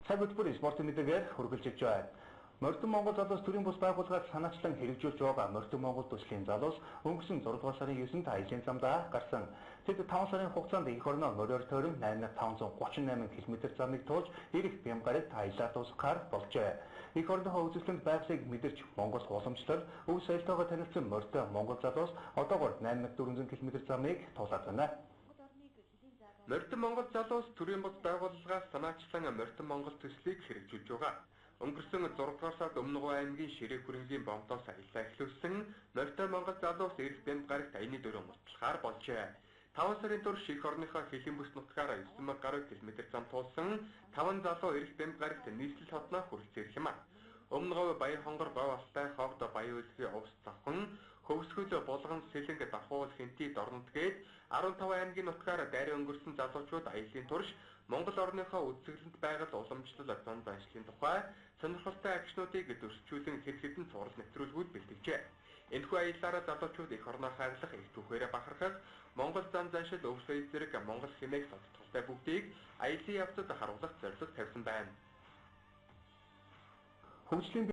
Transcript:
Цаг хөтөлбөр спортын мэдээгээр хүргэлжиж байна. Морьтон Монгол залуус төрийн бус байгууллагаар санаачлан хэрэгжүүлж байгаа Морьтон Монгол төслийн залуус өнгөрсөн 6 дугаар сарын 9-нд аялын замдаа гарсан. Тэд 5 сарын хугацаанд эх орноо мориор тойрон 8538 км замыг туулж ирэх Бямгарагт аялаа дуусгахаар болжээ. Эх орныхоо үзэсгэлэнт байгааг мэдэрч Монгол уламжлал өв соёлтойгоо танилцсан Морьтон Монгол залуус одоогоор 8400 км замыг туулаад байна. Морьтон Монгол залуус төрийн бус байгууллагаас санаачлан Морьтон Монгол төслийг хэрэгжүүлж байгаа. Өнгөрсөн 6 дугаар сард Өмнөгов аймгийн Ширээ хүрэнгийн Бомтоос аяллаа эхлүүлсэн Морьтон Монгол залуус эрх Бямгарагт аяны дөрөв мутлахаар болжээ. 5 сарын турш эх орныхоо Хилэн бүс нутгаар 9000 гаруй км зам туулсан 5 залуу эрх Бямгарагт нийслэл хотноо хүрэлцэх юм а. Өмнөгов Баяр хонгор Говь Алтай Ховд Баян үлгийн Увс Цавхан Хөвсгөл Булган Сэлэнг Давхуул Хэнти Дорнодгээд 15 аймгийн нутгаар дайр өнгөрсөн залуучууд аялын турш Монгол орныхоо үзэсгэлэнт байгаль уламжлал зан заншлын тухай сонирхолтой агшнуудыг зөрчүүлэн хэд хэдэн цуврал нэвтрүүлгүүд бэлтгэжээ. Энэхүү аяллаараа залуучууд эх орноо хайрлах их түүхээрээ бахархах Монгол зан заншил өв соёл зэрэг Монгол хэмээх тодтолтой бүгдийг аялын явцад харуулах зорилго тавьсан байна. Хөгжлийн